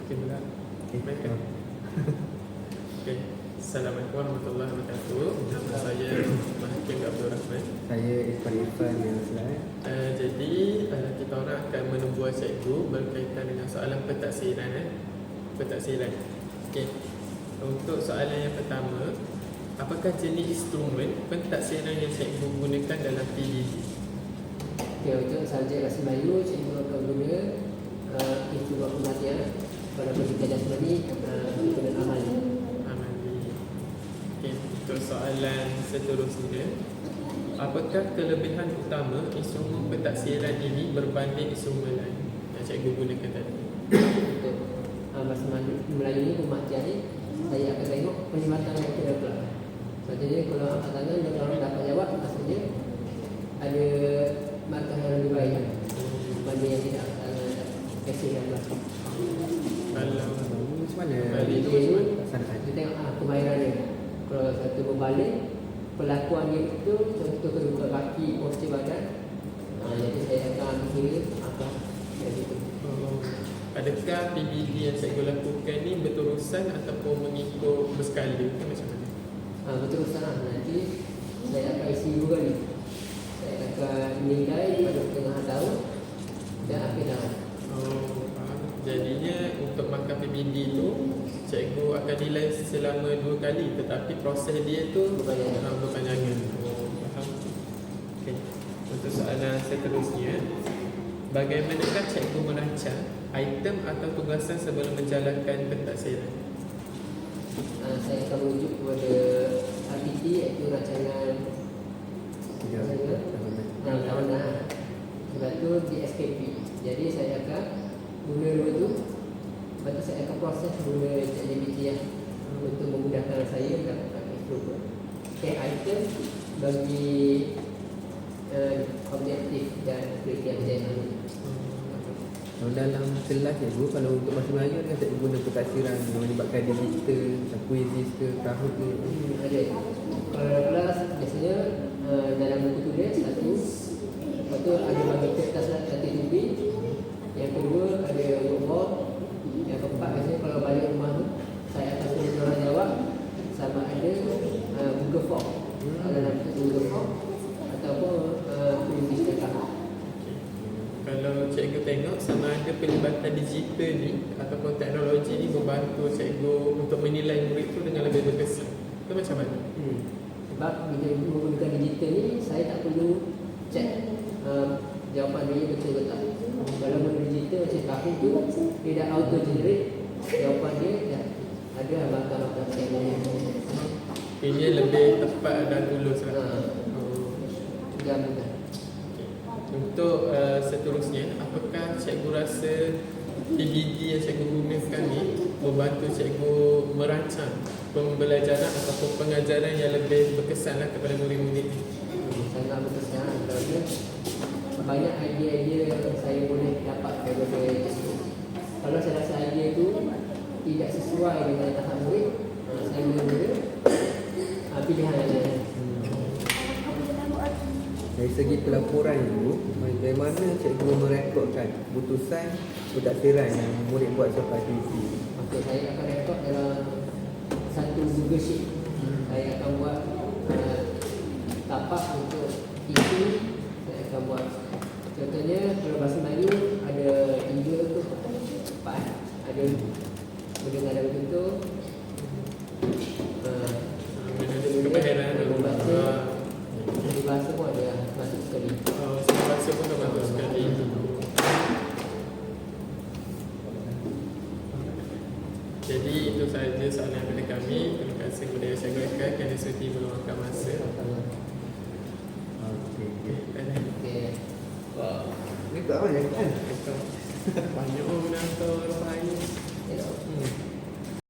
Okay pula. Baik kan? Okay. Assalamualaikum warahmatullahi wabarakatuh. Nama saya Mahkim Abdul Rahman. Saya Irfan yang selain. Jadi kita orang akan menembuah cikgu berkaitan dengan soalan pentaksiran. Pentaksiran. Okay. Untuk soalan yang pertama, apakah jenis instrumen pentaksiran yang cikgu gunakan dalam PDD? Okay, untuk subjek bahasa Melayu, cikgu akan guna instrumen pematian. Pada pendidikan jasmani, kita amal. Untuk soalan seterusnya, apakah kelebihan utama instrumen pentaksiran ini berbanding instrumen lain yang cikgu gunakan tadi? Untuk bahasa Melayu ni, pematian ni, saya akan tengok perkhidmatan yang kita dapat. Contohnya kalau angkat tangan dan orang dapat jawab, maksudnya ada markah yang lebih baik berbanding yang tidak angkat tangan dan kesian lah. Kalau Macam mana? balik tu Kita tengok kemahiran dia. Kalau satu berbalik, perlakuan dia itu contoh kedua kaki, postur badan. Jadi saya akan ambil kira apa dari itu. adakah PBD yang cikgu lakukan ni berterusan ataupun mengikut berskala ke macam mana? Berterusan lah. Nanti saya akan isi 2 kali. Saya akan nilai pada pertengahan tahun dan akhir tahun. Faham. Jadinya untuk markah PBD tu cikgu akan nilai selama 2 kali, tetapi proses dia tu berpanjangan. Faham. Okay. Untuk soalan seterusnya, bagaimanakah cikgu merancang item atau tugasan sebelum menjalankan pentaksiran? Saya akan merujuk kepada RTT, iaitu rancangan tahunan. Sebab tu di SKP. Jadi saya akan guna 2 tu. Lepas tu saya akan proses guna ChatGPT untuk memudahkan saya mendapatkan instrumen. Okay, item bagi objektif dan kriteria design. Kalau dalam kelas cikgu, kalau untuk bahasa Melayu kan cikgu guna pentaksiran yang melibatkan digital, macam kuisis ke, kahut ke. Ada. Kalau kelas biasanya dalam buku tulis satu. Lepas tu ada bagi kertas aktiviti. Yang kedua ada workboard. Yang keempat biasanya kalau balik rumah tu, saya akan suruh orang jawab sama ada Google Form. Dalam Google Form ataupun kuisis dekat. Kalau cikgu tengok sama ada pelibatan digital ni ataupun teknologi ni membantu cikgu untuk menilai murid tu dengan lebih berkesan. Itu macam mana? Sebab bila menggunakan digital ni, saya tak perlu cek jawapan dia betul ke tak. Kalau guna digital macam kahun tu, dia dah auto generate jawapan dia, dah ada markah-markah teknologi. Ini lebih tepat dan tulus lah. Dah mudah. Untuk seterusnya, apakah cikgu rasa PBD yang cikgu gunakan ni membantu cikgu merancang pembelajaran ataupun pengajaran yang lebih berkesan lah kepada murid-murid ni? Sangat berkesan kerana banyak idea-idea yang saya boleh dapat daripada cikgu. Kalau saya rasa idea tu tidak sesuai dengan tahap murid, saya guna pilihan yang lain. Dari segi pelaporan dulu, bagaimana cikgu merekodkan keputusan pentaksiran yang murid buat selepas aktiviti? Okey, saya akan rekod dalam satu Google Sheet. Saya akan buat tapak untuk isi. Saya akan buat contohnya kalau bahasa Melayu ada 3 tu 4. Ada mendengar dan berbentuk, Kemahiran membaca. Di bahasa pun ada masuk sekali. bahasa pun terbantu sekali. Jadi itu sahaja soalan daripada kami. Terima kasih kepada yang saya gunakan kerana sudi meluangkan masa. Okey. Okey. Wah, Ni tak apa yang kan? banyak orang menonton Raya. Tengok.